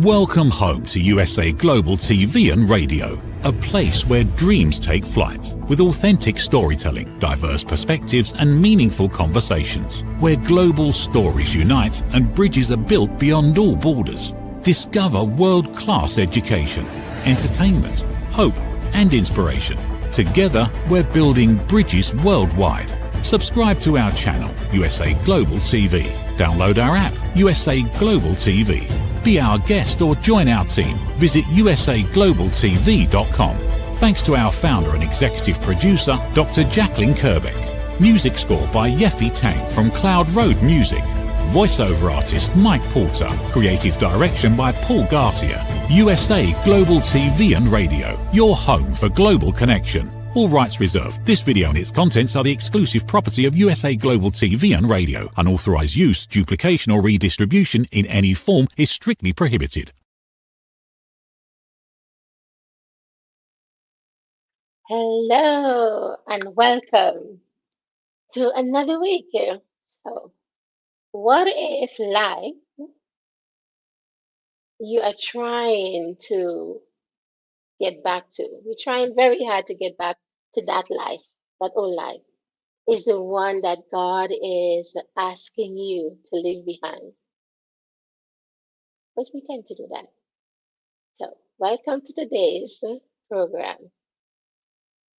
Welcome home to USA Global TV and Radio, a place where dreams take flight, with authentic storytelling, diverse perspectives and meaningful conversations, where global stories unite and bridges are built beyond all borders. Discover world-class education, entertainment, hope and inspiration. Together, we're building bridges worldwide. Subscribe to our channel, USA Global TV. Download our app, USA Global TV. Be our guest or join our team. Visit usaglobaltv.com. Thanks to our founder and executive producer, Dr. Jacqueline Kerbeck. Music score by Yeffy Tang from Cloud Road Music. Voiceover artist Mike Porter. Creative direction by Paul Garcia. USA Global TV and Radio. Your home for global connection. All rights reserved. This video and its contents are the exclusive property of USA Global TV and Radio. Unauthorized use, duplication or redistribution in any form is strictly prohibited. Hello and welcome to another week. So, what if life you are trying to get back to? You're trying very hard to get back to that life, that old life, is the one that God is asking you to leave behind. But we tend to do that. So, welcome to today's program.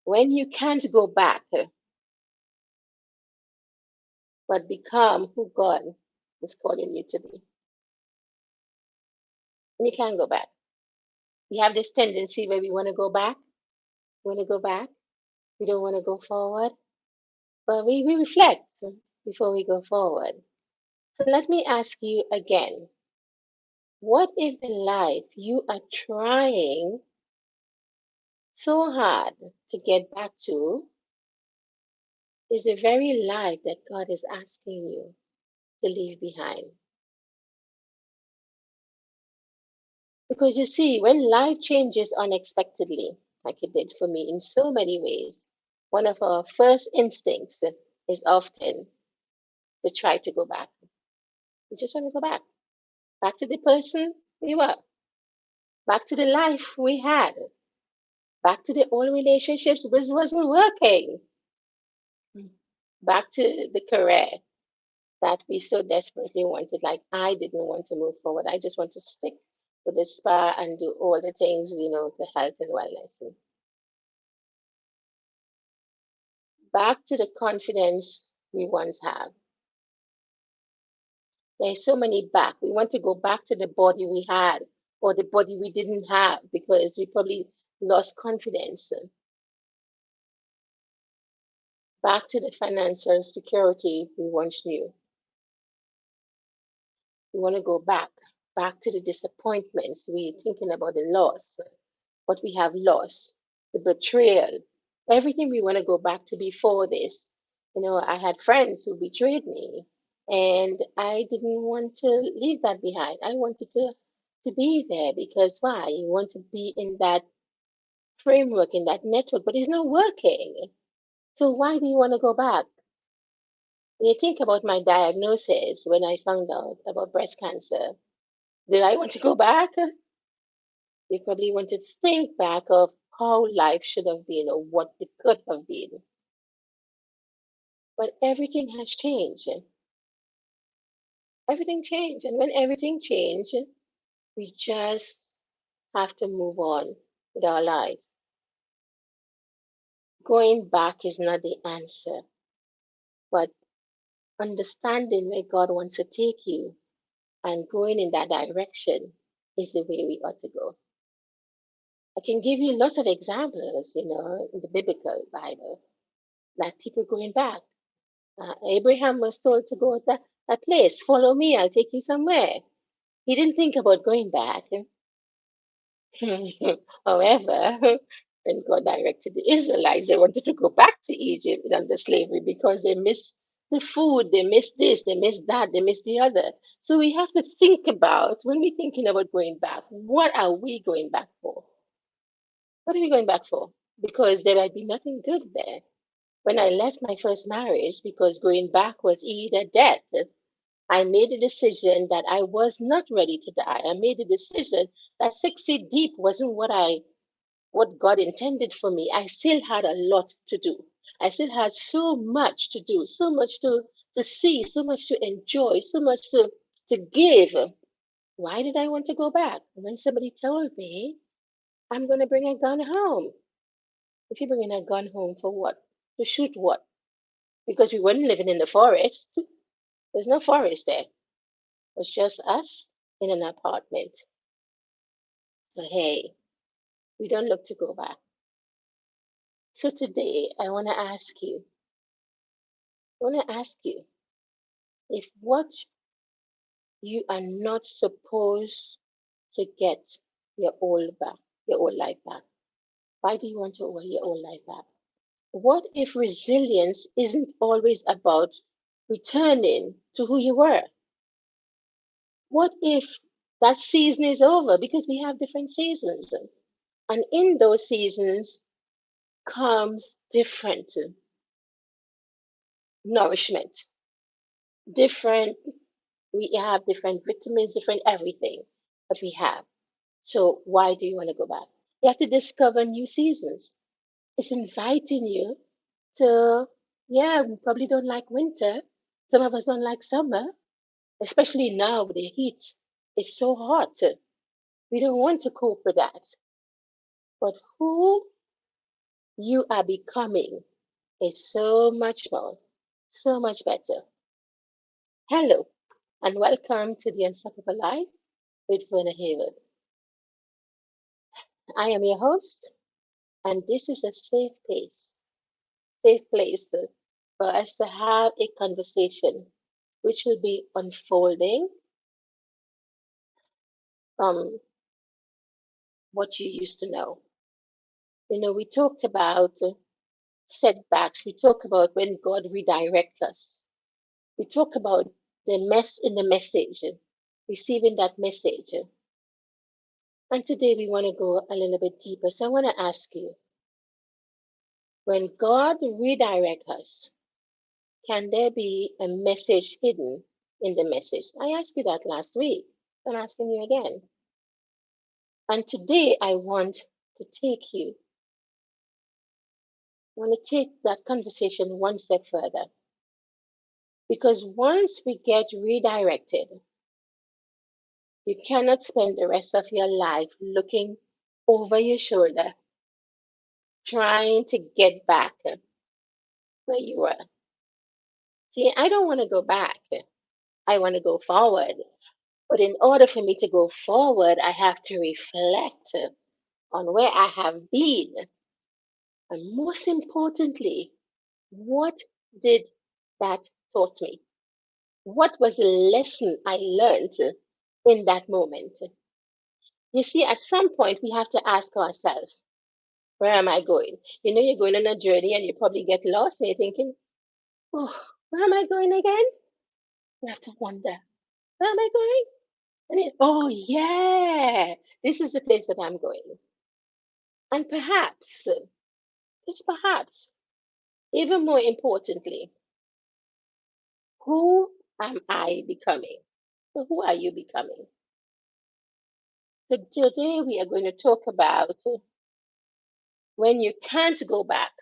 When you can't go back, but become who God is calling you to be. And you can't go back. We have this tendency where we want to go back. We want to go back. We don't want to go forward. But we reflect before we go forward. So let me ask you again. What if in life you are trying so hard to get back to is the very life that God is asking you to leave behind? Because you see, when life changes unexpectedly, like it did for me in so many ways, one of our first instincts is often to try to go back. We just want to go back to the person we were, back to the life we had, back to the old relationships which wasn't working, back to the career that we so desperately wanted. Like I didn't want to move forward. I just want to stick with the spa and do all the things, to health and wellness. Back to the confidence we once had. There's so many back. We want to go back to the body we had or the body we didn't have because we probably lost confidence. Back to the financial security we once knew. We want to go back to the disappointments. We're thinking about the loss, what we have lost, the betrayal, everything we want to go back to before this. I had friends who betrayed me, and I didn't want to leave that behind. I wanted to be there because why? You want to be in that framework, in that network, but it's not working. So why do you want to go back? When you think about my diagnosis when I found out about breast cancer, did I want to go back? You probably want to think back of how life should have been or what it could have been. But everything has changed. Everything changed. And when everything changed, we just have to move on with our life. Going back is not the answer, but understanding where God wants to take you and going in that direction is the way we ought to go. I can give you lots of examples, in the biblical Bible, that people going back. Abraham was told to go to that place. Follow me, I'll take you somewhere. He didn't think about going back. However, when God directed the Israelites, they wanted to go back to Egypt under slavery because they missed the food, they missed this, they missed that, they missed the other. So we have to think about, when we're thinking about going back, what are we going back for? What are we going back for? Because there might be nothing good there. When I left my first marriage, because going back was either death I made a decision that I was not ready to die. I made a decision that 6 feet deep wasn't what God intended for me. I still had a lot to do. I still had so much to do, so much to see, so much to enjoy, so much to give. Why did I want to go back? When somebody told me, I'm going to bring a gun home. If you're bringing a gun home for what? To shoot what? Because we weren't living in the forest. There's no forest there. It's just us in an apartment. So, hey, we don't look to go back. So, today, I want to ask you if what you are not supposed to get your old life back. Why do you want your old life back? What if resilience isn't always about returning to who you were? What if that season is over? Because we have different seasons. And in those seasons comes different nourishment, different, we have different vitamins, different everything that we have. So why do you want to go back? You have to discover new seasons. It's inviting you to, yeah, we probably don't like winter. Some of us don't like summer, especially now with the heat. It's so hot. We don't want to cope with that. But who you are becoming is so much more, so much better. Hello, and welcome to the Unstoppable Life with Verna Haywood. I am your host, and this is a safe place for us to have a conversation which will be unfolding from what you used to know. You know, we talked about setbacks, we talk about when God redirects us, we talk about the mess in the message, receiving that message. And today we want to go a little bit deeper. So I want to ask you, when God redirects us, can there be a message hidden in the message? I asked you that last week. I'm asking you again. And today I want to take that conversation one step further. Because once we get redirected, you cannot spend the rest of your life looking over your shoulder, trying to get back where you were. See, I don't want to go back. I want to go forward. But in order for me to go forward, I have to reflect on where I have been. And most importantly, what did that taught me? What was the lesson I learned in that moment? You see, at some point, we have to ask ourselves, where am I going? You know, you're going on a journey and you probably get lost and you're thinking, oh, where am I going again? You have to wonder, where am I going? And oh, yeah, this is the place that I'm going. And perhaps, just perhaps, even more importantly, who am I becoming? So who are you becoming? So today we are going to talk about when you can't go back,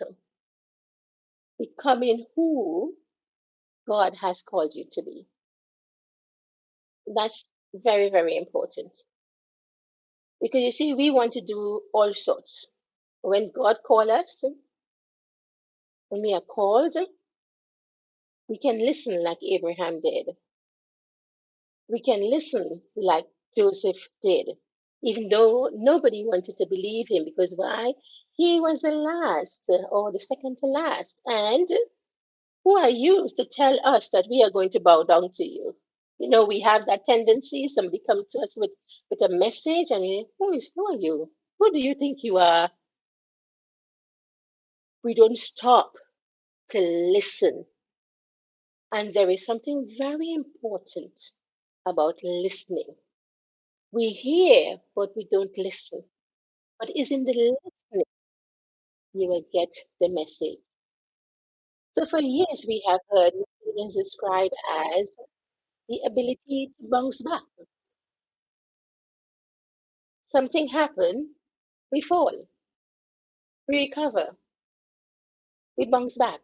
becoming who God has called you to be. That's very, very important. Because you see, we want to do all sorts. When God calls us, when we are called, we can listen like Abraham did. We can listen like Joseph did, even though nobody wanted to believe him because why? He was the last or the second to last. And who are you to tell us that we are going to bow down to you? You know, we have that tendency. Somebody comes to us with a message, and who are you? Who do you think you are? We don't stop to listen. And there is something very important about listening. We hear, but we don't listen. But is in the listening you will get the message. So for years we have heard resilience described as the ability to bounce back. Something happened, we fall, we recover, we bounce back.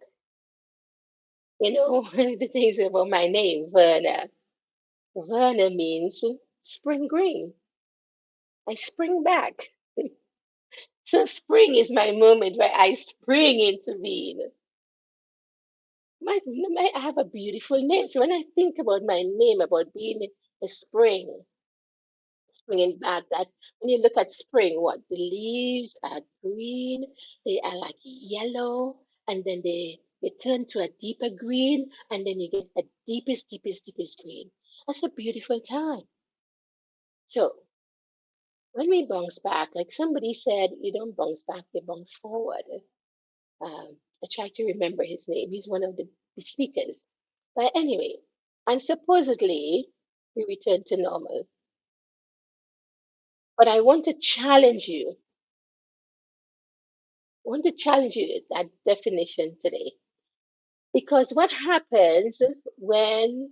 One of the things about my name, Verna. Verna means spring green. I spring back. So spring is my moment where I spring into being. I have a beautiful name. So when I think about my name, about being a spring, springing back, that when you look at spring, what the leaves are green, they are like yellow, and then they turn to a deeper green, and then you get a deepest green. That's a beautiful time. So when we bounce back, like somebody said, you don't bounce back, you bounce forward. I try to remember his name. He's one of the speakers. But anyway, and supposedly we return to normal. But I want to challenge you. I want to challenge you with that definition today. Because what happens when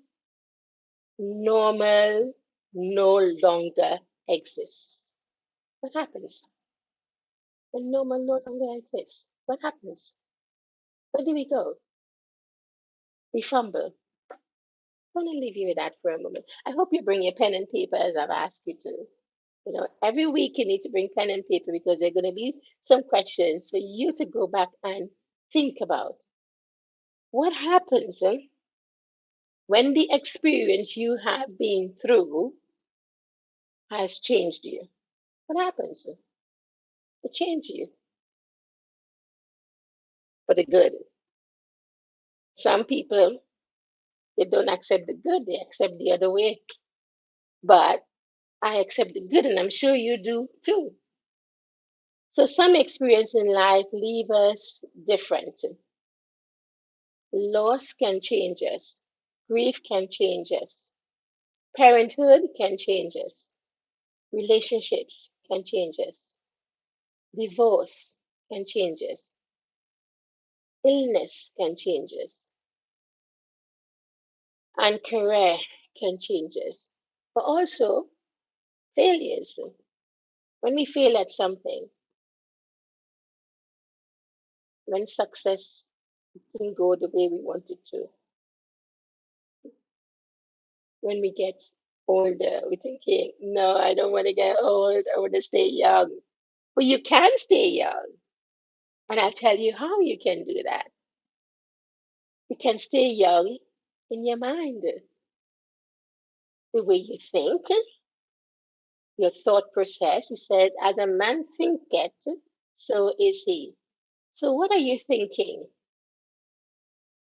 normal no longer exists? What happens when normal no longer exists? What happens? Where do we go? We fumble. I want to leave you with that for a moment. I hope you bring your pen and paper as I've asked you to. Every week you need to bring pen and paper because there are going to be some questions for you to go back and think about. What happens when the experience you have been through has changed you? What happens? It changes you for the good. Some people, they don't accept the good, they accept the other way. But I accept the good, and I'm sure you do too. So some experience in life leave us different. Loss can change us. Grief can change us. Parenthood can change us. Relationships can change us. Divorce can change us. Illness can change us. And career can change us. But also failures. When we fail at something, when success didn't go the way we wanted to, when we get older, we're thinking, no, I don't want to get old. I want to stay young. But you can stay young. And I'll tell you how you can do that. You can stay young in your mind, the way you think, your thought process. He said, as a man thinketh, so is he. So, what are you thinking?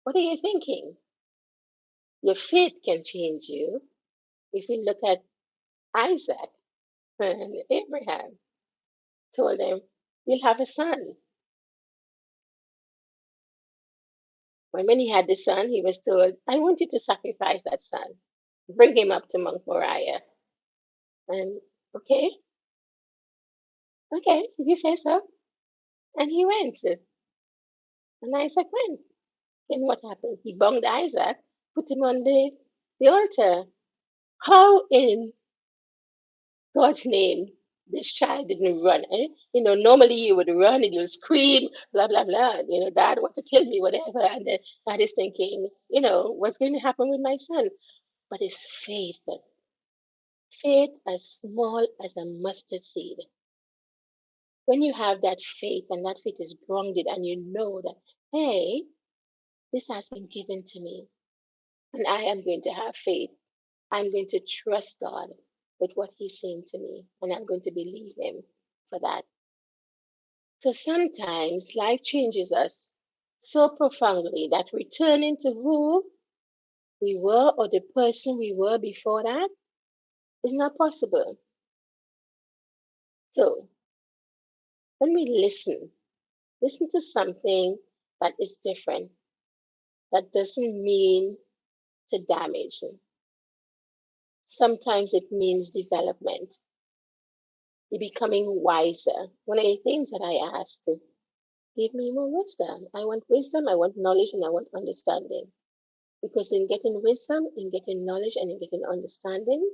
What are you thinking? Your faith can change you. If you look at Isaac and Abraham, told him, you'll have a son. When he had the son, he was told, I want you to sacrifice that son. Bring him up to Mount Moriah. And okay, okay, if you say so. And he went. And Isaac went. And what happened? He bound Isaac, put him on the altar. How in God's name this child didn't run? Eh? Normally you would run and you'll scream, blah, blah, blah. Dad want to kill me, whatever. And then dad is thinking, what's going to happen with my son? But it's faith. Faith as small as a mustard seed. When you have that faith and that faith is grounded and you know that, hey, this has been given to me and I am going to have faith. I'm going to trust God with what He's saying to me and I'm going to believe Him for that. So sometimes life changes us so profoundly that returning to who we were or the person we were before that is not possible. So when we listen to something that is different, that doesn't mean to damage. Sometimes it means development. You're becoming wiser. One of the things that I ask is, give me more wisdom. I want wisdom, I want knowledge, and I want understanding. Because in getting wisdom, in getting knowledge, and in getting understanding,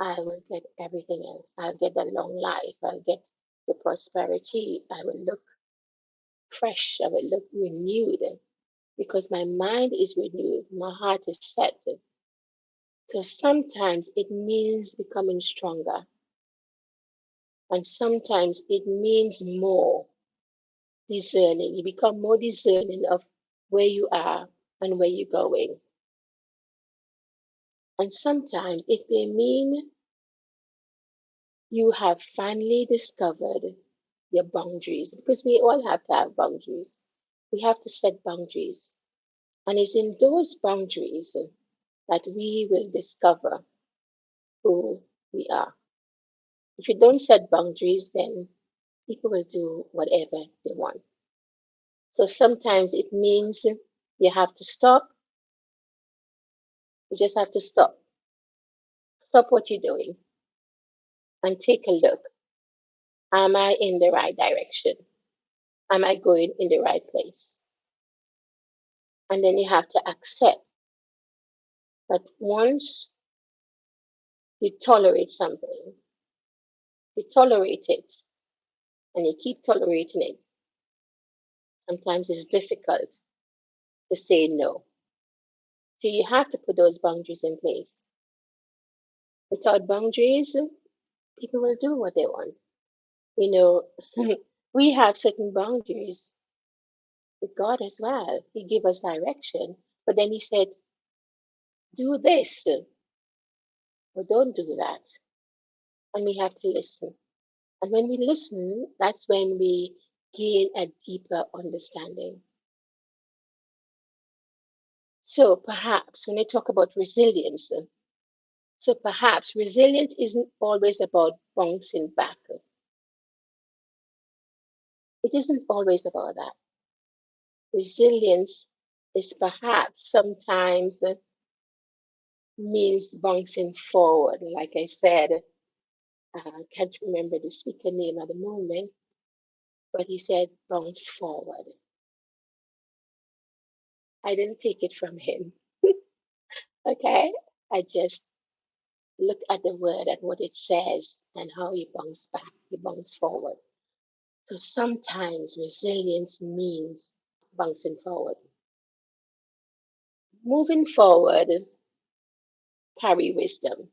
I will get everything else. I'll get the long life. I'll get the prosperity. I will look fresh. I will look renewed because my mind is renewed. My heart is set. So sometimes it means becoming stronger, and sometimes it means more discerning. You become more discerning of where you are and where you're going. And sometimes it may mean you have finally discovered your boundaries because we all have to have boundaries. We have to set boundaries. And it's in those boundaries that we will discover who we are. If you don't set boundaries, then people will do whatever they want. So sometimes it means you have to stop. You just have to stop. Stop what you're doing and take a look. Am I in the right direction? Am I going in the right place? And then you have to accept that once you tolerate something, you tolerate it and you keep tolerating it. Sometimes it's difficult to say no. So you have to put those boundaries in place. Without boundaries, people will do what they want. You know, we have certain boundaries with God as well. He gave us direction, but then He said, do this or don't do that. And we have to listen. And when we listen, that's when we gain a deeper understanding. So perhaps when I talk about resilience, so perhaps resilience isn't always about bouncing back. It isn't always about that. Resilience is perhaps sometimes means bouncing forward. Like I said, I can't remember the speaker name at the moment, but he said bounce forward. I didn't take it from him. Okay. I just look at the word and what it says and how you bounce back, you bounce forward. So sometimes resilience means bouncing forward. Moving forward, carry wisdom.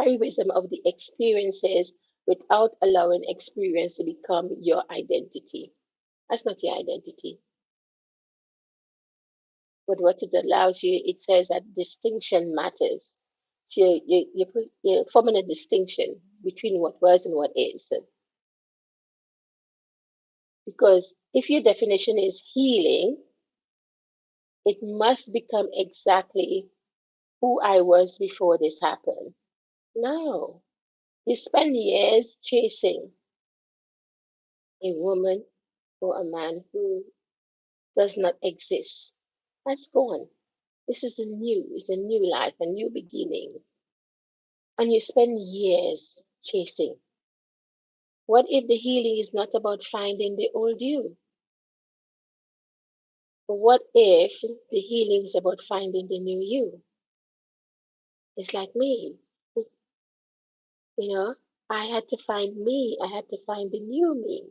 Carry wisdom of the experiences without allowing experience to become your identity. That's not your identity. But what it allows you, it says that distinction matters. So you're forming a distinction between what was and what is. Because if your definition is healing, it must become exactly who I was before this happened. No. You spend years chasing a woman or a man who does not exist. That's gone. This is the new, it's a new life, a new beginning. And you spend years chasing. What if the healing is not about finding the old you? But what if the healing is about finding the new you? It's like me. You know, I had to find me. I had to find the new me,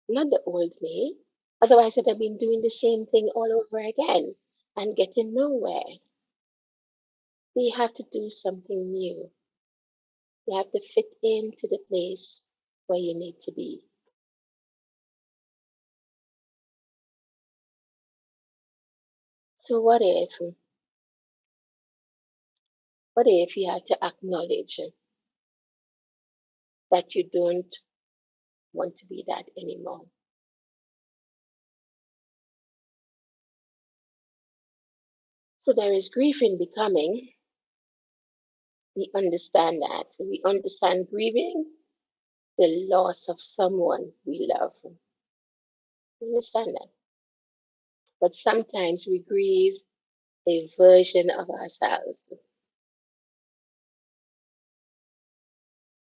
not the old me. Otherwise, I'd have been doing the same thing all over again and getting nowhere. You have to do something new. You have to fit into the place where you need to be. So what if you have to acknowledge that you don't want to be that anymore? So there is grief in becoming. We understand that. We understand grieving the loss of someone we love. We understand that. But sometimes we grieve a version of ourselves.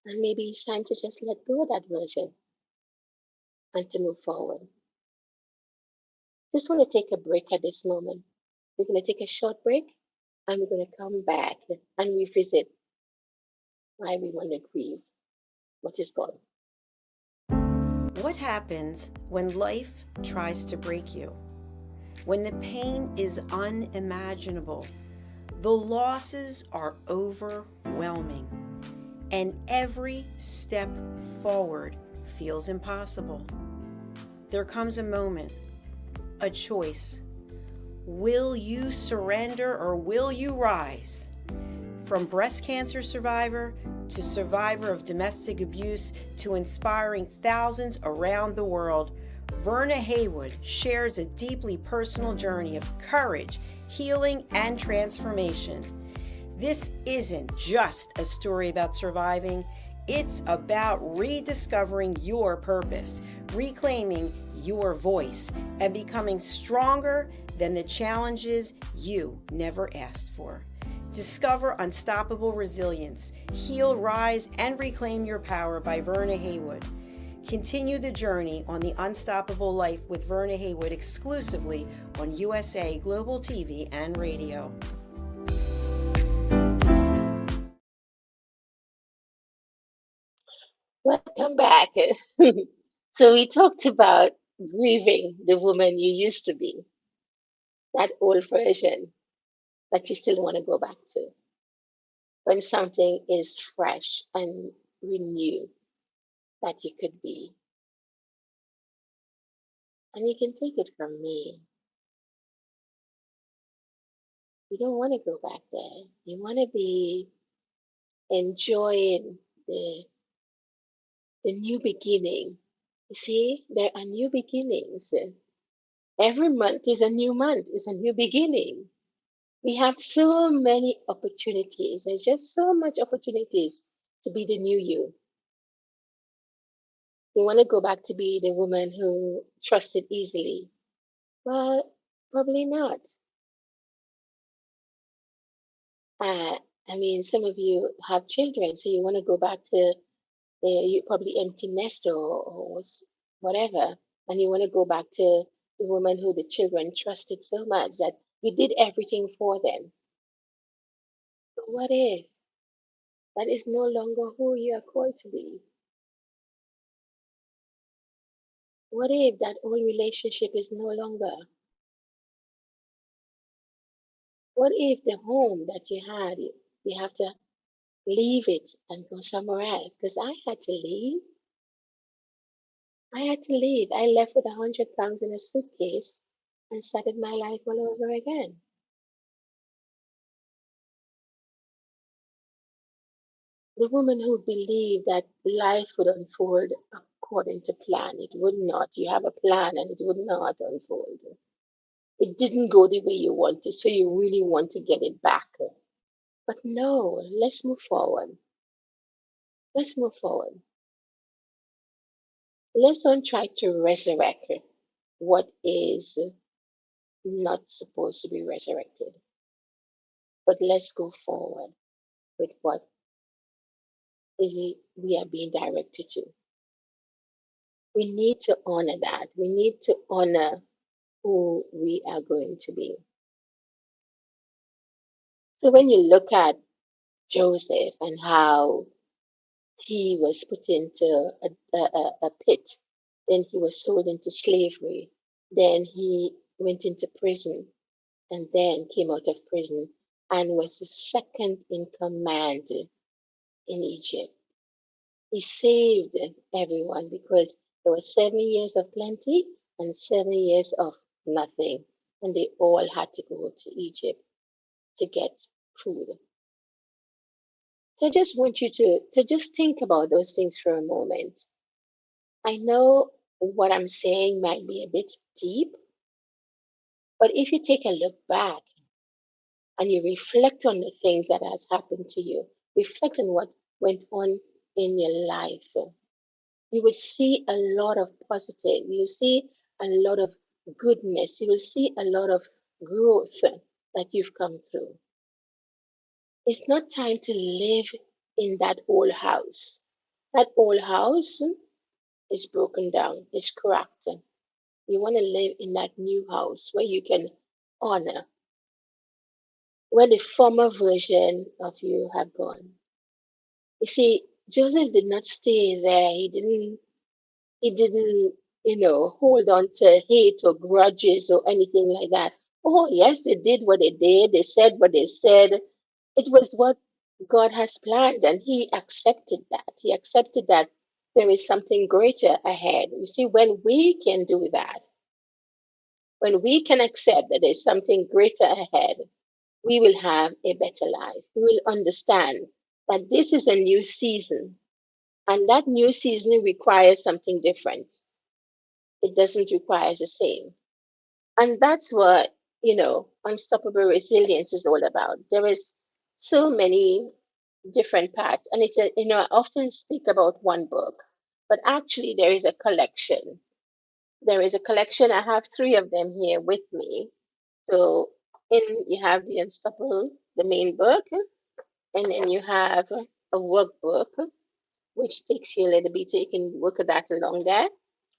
And maybe it's time to just let go of that version and to move forward. Just want to take a break at this moment. We're going to take a short break and we're going to come back and revisit why we want to grieve what is gone. What happens when life tries to break you? When the pain is unimaginable, the losses are overwhelming, and every step forward feels impossible. There comes a moment, a choice. Will you surrender or will you rise? From breast cancer survivor to survivor of domestic abuse to inspiring thousands around the world, Verna Haywood shares a deeply personal journey of courage, healing, and transformation. This isn't just a story about surviving, it's about rediscovering your purpose, reclaiming your voice, and becoming stronger than the challenges you never asked for. Discover Unstoppable Resilience, Heal, Rise, and Reclaim Your Power by Verna Haywood. Continue the journey on the Unstoppable Life with Verna Haywood exclusively on USA Global TV and Radio. Welcome back. So we talked about grieving the woman you used to be, that old version that you still want to go back to when something is fresh and renewed that you could be. And you can take it from me. You don't want to go back there. You want to be enjoying the new beginning. You see, there are new beginnings. Every month is a new month, is a new beginning. We have so many opportunities. There's just so much opportunities to be the new you. You want to go back to be the woman who trusted easily? Well, probably not. Uh, I mean, some of you have children, so you want to go back to you probably empty nester or whatever, and you want to go back to the woman who the children trusted so much that you did everything for them. But what if that is no longer who you are called to be? What if that old relationship is no longer? What if the home that you had, you have to leave it and go somewhere else? Because I had to leave. I had to leave. I left with 100 pounds in a suitcase and started my life all over again. The woman who believed that life would unfold according to plan. It would not. You have a plan and it would not unfold. It didn't go the way you wanted, so you really want to get it back. But no, let's move forward. Let's move forward. Let's don't try to resurrect what is not supposed to be resurrected, but let's go forward with what is we are being directed to. We need to honor that. We need to honor who we are going to be. So when you look at Joseph and how he was put into a pit, then he was sold into slavery, then he went into prison, and then came out of prison and was the second in command in Egypt. He saved everyone because there were 7 years of plenty and 7 years of nothing, and they all had to go to Egypt to get food. So I just want you to just think about those things for a moment. I know what I'm saying might be a bit deep, but if you take a look back and you reflect on the things that has happened to you, reflect on what went on in your life, you will see a lot of positive, you will see a lot of goodness, you will see a lot of growth that you've come through. It's not time to live in that old house. That old house is broken down, is cracked. You want to live in that new house where you can honor where the former version of you have gone. You see, Joseph did not stay there. He didn't, hold on to hate or grudges or anything like that. Oh, yes, they did what they did. They said what they said. It was what God has planned, and he accepted that. He accepted that there is something greater ahead. You see, when we can do that, when we can accept that there's something greater ahead, we will have a better life. We will understand that this is a new season, and that new season requires something different. It doesn't require the same. And that's what, unstoppable resilience is all about. There is so many different parts. And I often speak about one book, but actually there is a collection. There is a collection. I have three of them here with me. So you have the Unstoppable, the main book, and then you have a workbook, which takes you a little bit. You can work that along there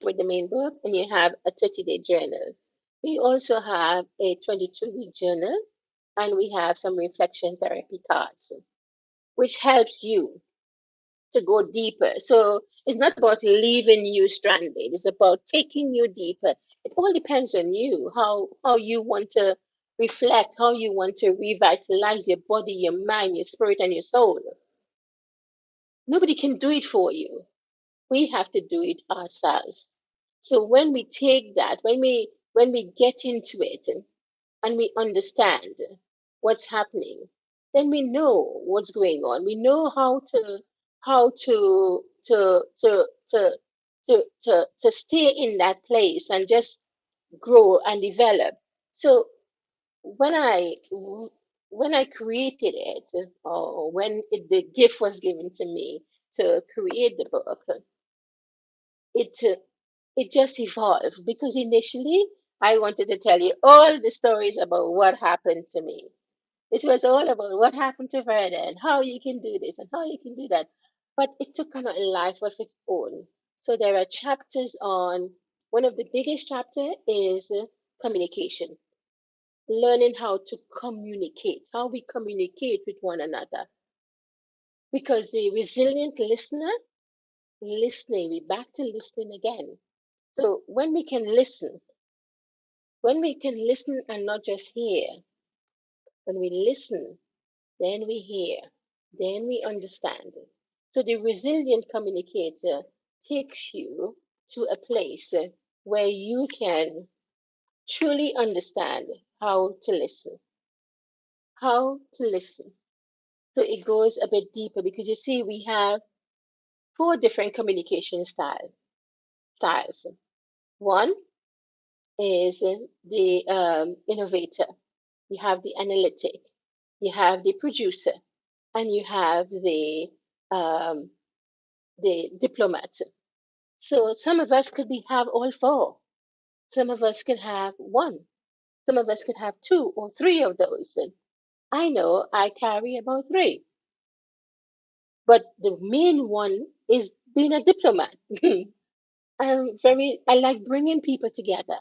with the main book, and you have a 30-day journal. We also have a 22-week journal, and we have some reflection therapy cards, which helps you to go deeper. So it's not about leaving you stranded. It's about taking you deeper. It all depends on you, how you want to reflect, how you want to revitalize your body, your mind, your spirit, and your soul. Nobody can do it for you. We have to do it ourselves. So when we take that, when we get into it and we understand what's happening, then we know what's going on. We know how to stay in that place and just grow and develop. So when I when I created it, or when the gift was given to me to create the book, it it just evolved because initially I wanted to tell you all the stories about what happened to me. It was all about what happened to Verna and how you can do this and how you can do that. But it took on a life of its own. So there are chapters on one of the biggest chapter is communication, learning how to communicate, how we communicate with one another. Because the resilient listener, listening, we back to listening again. So when we can listen and not just hear, when we listen, then we hear, then we understand. So the resilient communicator takes you to a place where you can truly understand how to listen, how to listen. So it goes a bit deeper because you see, we have four different communication styles. One is the innovator, you have the analytic, you have the producer, and you have um, the diplomat. So some of us could have all four. Some of us could have one. Some of us could have two or three of those. And I know I carry about three, but the main one is being a diplomat. I like bringing people together.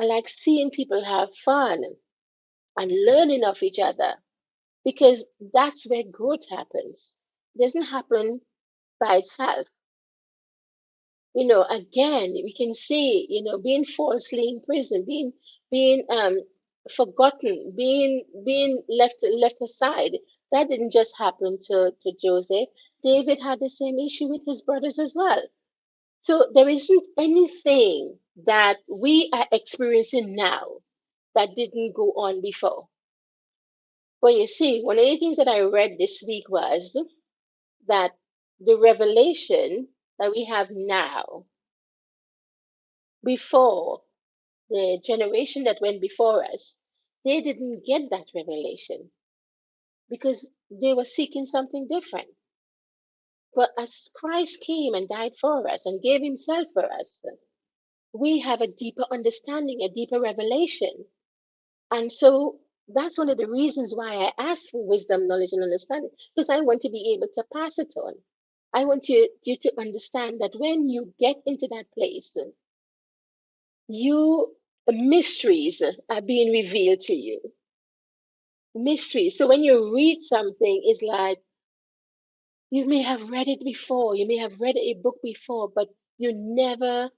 I like seeing people have fun and learning of each other because that's where growth happens. It doesn't happen by itself. Again, we can see, being falsely imprisoned, being forgotten, being left aside. That didn't just happen to Joseph. David had the same issue with his brothers as well. So there isn't anything that we are experiencing now that didn't go on before. Well, you see, one of the things that I read this week was that the revelation that we have now, before the generation that went before us, they didn't get that revelation because they were seeking something different. But as Christ came and died for us and gave himself for us, we have a deeper understanding, a deeper revelation. And so that's one of the reasons why I ask for wisdom, knowledge, and understanding, because I want to be able to pass it on. I want you to understand that when you get into that place, You mysteries are being revealed to you. Mysteries. So when you read something, it's like you may have read it before, you may have read a book before, but you never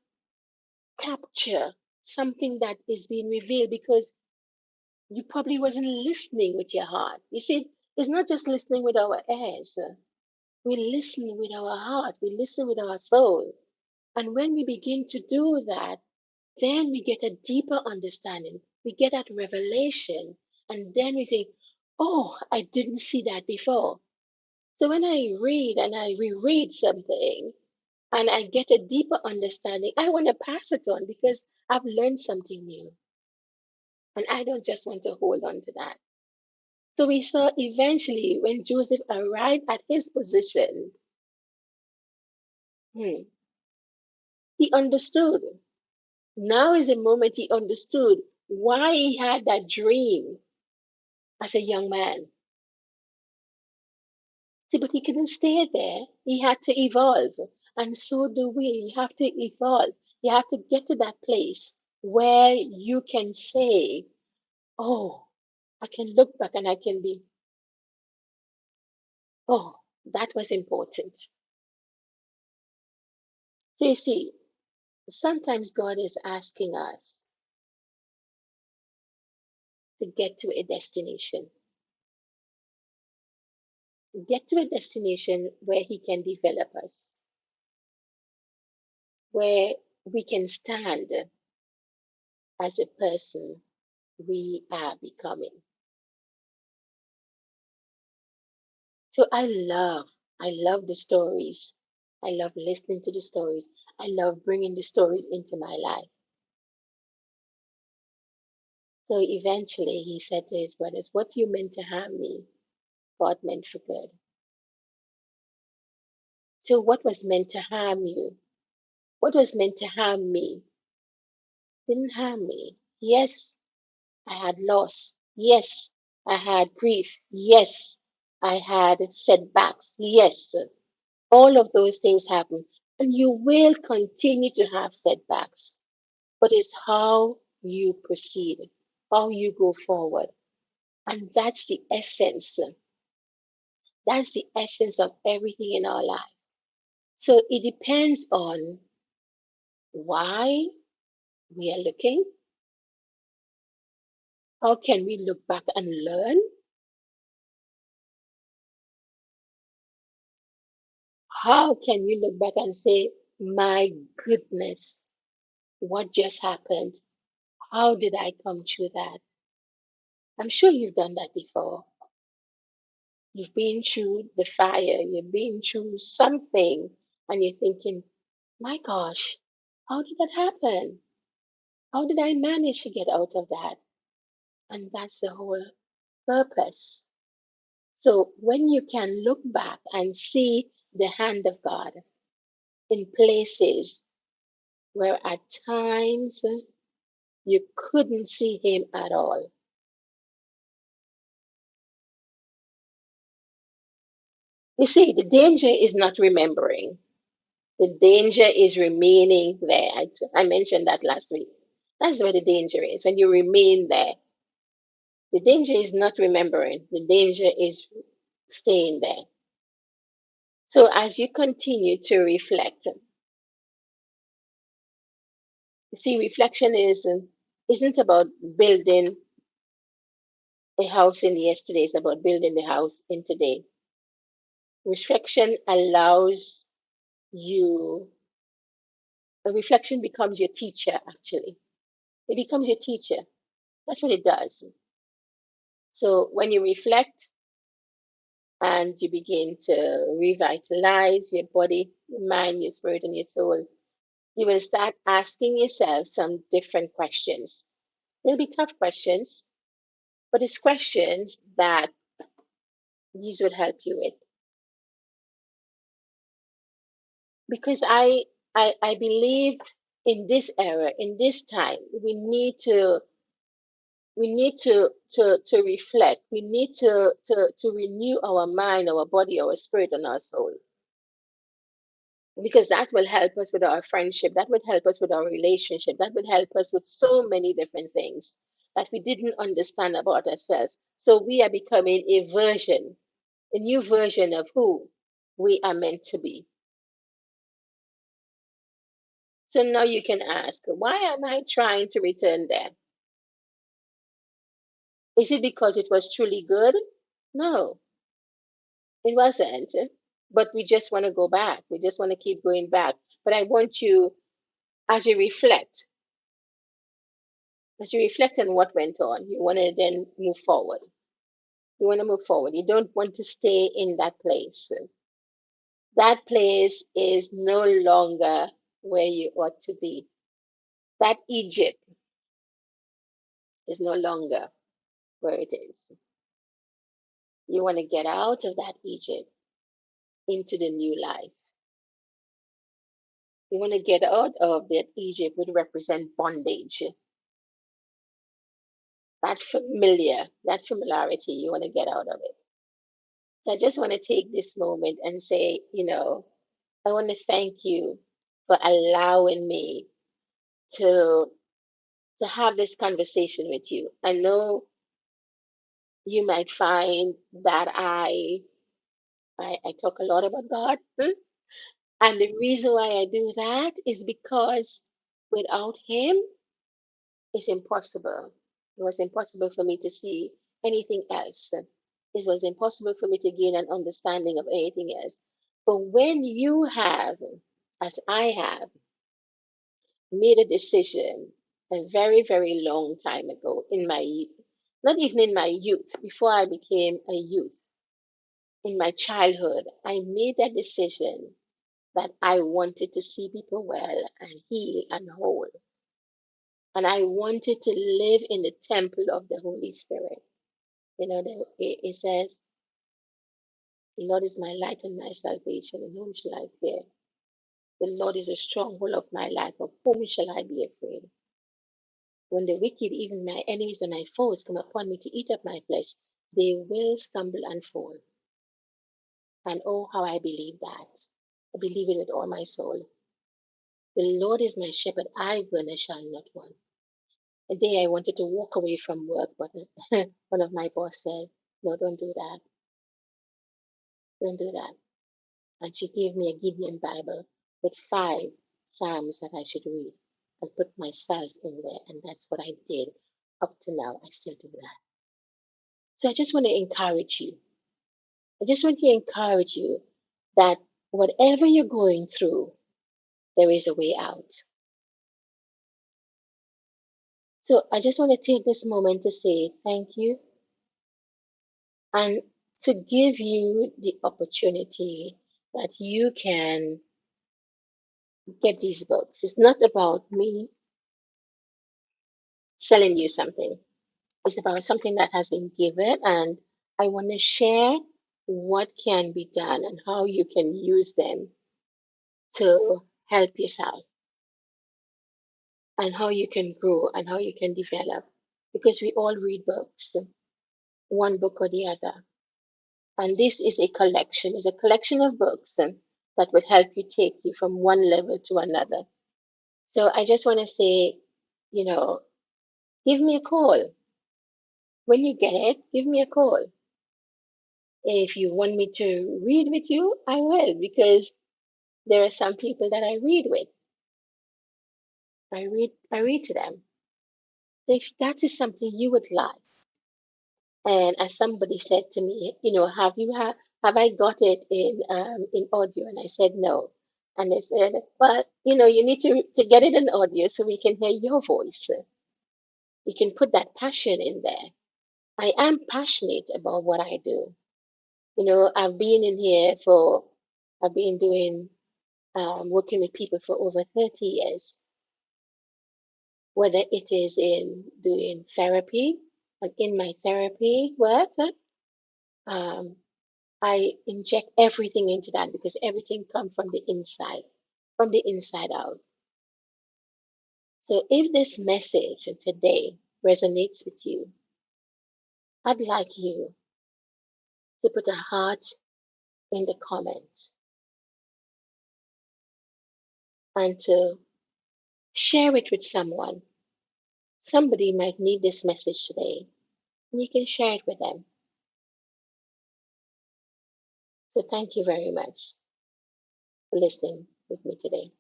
capture something that is being revealed because you probably wasn't listening with your heart. You see, it's not just listening with our ears. We listen with our heart. We listen with our soul. And when we begin to do that, then we get a deeper understanding. We get that revelation. And then we think, oh, I didn't see that before. So when I read and I reread something and I get a deeper understanding, I want to pass it on because I've learned something new. And I don't just want to hold on to that. So we saw eventually when Joseph arrived at his position, hmm, he understood. Now is the moment he understood why he had that dream as a young man. See, but he couldn't stay there. He had to evolve. And so do we. You have to evolve. You have to get to that place where you can say, oh, I can look back and I can be, oh, that was important. So you see, sometimes God is asking us to get to a destination where He can develop us, where we can stand as a person we are becoming. So I love the stories. I love listening to the stories. I love bringing the stories into my life. So eventually he said to his brothers, what you meant to harm me, God meant for good. So what was meant to harm you, what was meant to harm me, didn't harm me. Yes, I had loss. Yes, I had grief. Yes, I had setbacks. Yes, all of those things happen. And you will continue to have setbacks. But it's how you proceed, how you go forward. And that's the essence. That's the essence of everything in our lives. So it depends on why we are looking. How can we look back and learn? How can you look back and say, my goodness, what just happened? How did I come through that? I'm sure you've done that before. You've been through the fire, you've been through something, and you're thinking, my gosh, how did that happen? How did I manage to get out of that? And that's the whole purpose. So when you can look back and see the hand of God in places where at times you couldn't see Him at all. You see, the danger is not remembering. The danger is remaining there. I mentioned that last week. That's where the danger is. When you remain there, the danger is not remembering, the danger is staying there. So as you continue to reflect, you see, reflection isn't about building a house in the yesterday, it's about building the house in today. Reflection allows you, a reflection becomes your teacher, actually. It becomes your teacher. That's what it does. So when you reflect and you begin to revitalize your body, your mind, your spirit, and your soul, you will start asking yourself some different questions. They'll be tough questions, but it's questions that these would help you with. Because I believe in this era, in this time, we need to reflect. We need to renew our mind, our body, our spirit, and our soul. because that will help us with our friendship, that would help us with our relationship, that would help us with so many different things that we didn't understand about ourselves. So we are becoming a new version of who we are meant to be. So now you can ask, why am I trying to return there? Is it because it was truly good? No, it wasn't. But we just want to go back. We just want to keep going back. But I want you, as you reflect, as you reflect on what went on, you want to then move forward. You want to move forward. You don't want to stay in that place. That place is no longer where you ought to be. That Egypt is no longer where it is. You want to get out of that Egypt into the new life. You want to get out of that Egypt would represent bondage. That familiarity, you want to get out of it. So I just want to take this moment and say, I want to thank you for allowing me to have this conversation with you. I know you might find that I talk a lot about God. And the reason why I do that is because without Him, it's impossible. It was impossible for me to see anything else. It was impossible for me to gain an understanding of anything else. But when you have, as I have, made a decision a very, very long time ago in my, not even in my youth, before I became a youth, in my childhood, I made that decision that I wanted to see people well and heal and whole. And I wanted to live in the temple of the Holy Spirit. It says, the Lord is my light and my salvation, and whom shall I fear? The Lord is a stronghold of my life, of whom shall I be afraid? When the wicked, even my enemies and my foes, come upon me to eat up my flesh, they will stumble and fall. And oh, how I believe that. I believe it with all my soul. The Lord is my shepherd, I will and shall not want. A day I wanted to walk away from work, but one of my boss said, no, don't do that. Don't do that. And she gave me a Gideon Bible with 5 Psalms that I should read and put myself in there. And that's what I did up to now. I still do that. So I just want to encourage you. I just want to encourage you that whatever you're going through, there is a way out. So I just want to take this moment to say thank you and to give you the opportunity that you can get these books. It's not about me selling you something. It's about something that has been given, and I want to share what can be done and how you can use them to help yourself and how you can grow and how you can develop. Because we all read books, one book or the other. And this is a collection, it's a collection of books that would help you take you from one level to another. So I just want to say, you know, give me a call. When you get it, give me a call. If you want me to read with you, I will, because there are some people that I read with. I read to them. So if that is something you would like, and as somebody said to me, have I got it in audio? And I said no. And they said, well, you need to get it in audio so we can hear your voice. You can put that passion in there. I am passionate about what I do. I've been in here I've been doing working with people for over 30 years, whether it is in doing therapy and in my therapy work. Um, I inject everything into that because everything comes from the inside out. So if this message today resonates with you, I'd like you to put a heart in the comments. and to share it with someone. Somebody might need this message today, and you can share it with them. So thank you very much for listening with me today.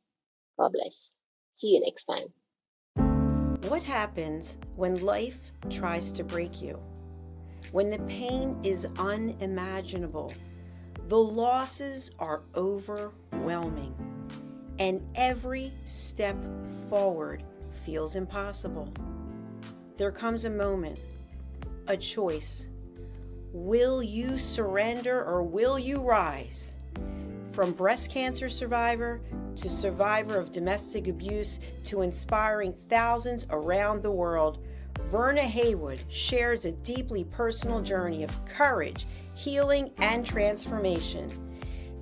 God bless. See you next time. What happens when life tries to break you? When the pain is unimaginable, the losses are overwhelming, and every step forward feels impossible. There comes a moment, a choice. Will you surrender or will you rise? From breast cancer survivor to survivor of domestic abuse to inspiring thousands around the world, Verna Haywood shares a deeply personal journey of courage, healing, and transformation.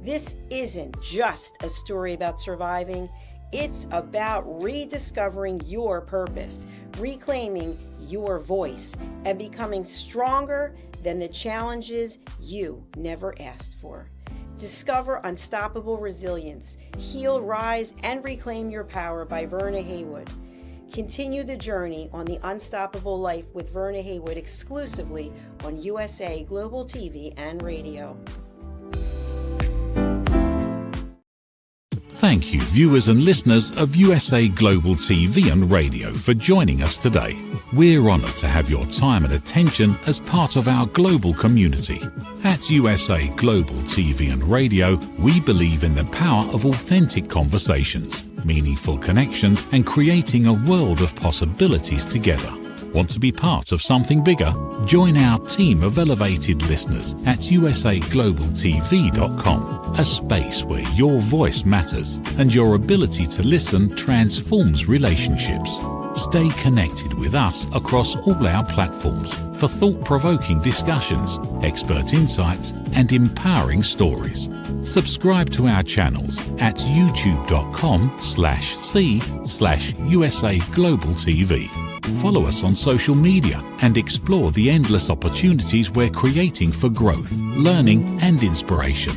This isn't just a story about surviving, it's about rediscovering your purpose, reclaiming your voice, and becoming stronger than the challenges you never asked for. Discover Unstoppable Resilience, Heal, Rise, and Reclaim Your Power by Verna Haywood. Continue the journey on the Unstoppable Life with Verna Haywood exclusively on USA Global TV and Radio. Thank you, viewers and listeners of USA Global TV and Radio, for joining us today. We're honoured to have your time and attention as part of our global community. At USA Global TV and Radio, we believe in the power of authentic conversations, meaningful connections, and creating a world of possibilities together. Want to be part of something bigger? Join our team of elevated listeners at usaglobaltv.com, a space where your voice matters and your ability to listen transforms relationships. Stay connected with us across all our platforms for thought-provoking discussions, expert insights, and empowering stories. Subscribe to our channels at youtube.com/c/USA Global TV. Follow us on social media and explore the endless opportunities we're creating for growth, learning, and inspiration.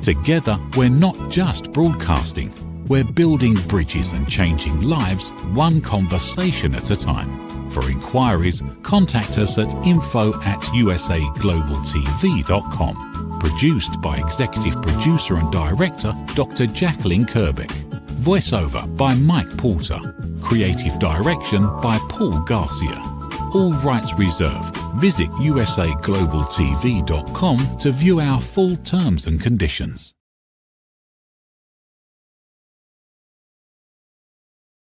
Together, we're not just broadcasting, we're building bridges and changing lives one conversation at a time. For inquiries, contact us at info@usaglobaltv.com. Produced by Executive Producer and Director Dr. Jacqueline Kerbeck. Voiceover by Mike Porter. Creative direction by Paul Garcia. All rights reserved. Visit usaglobaltv.com to view our full terms and conditions.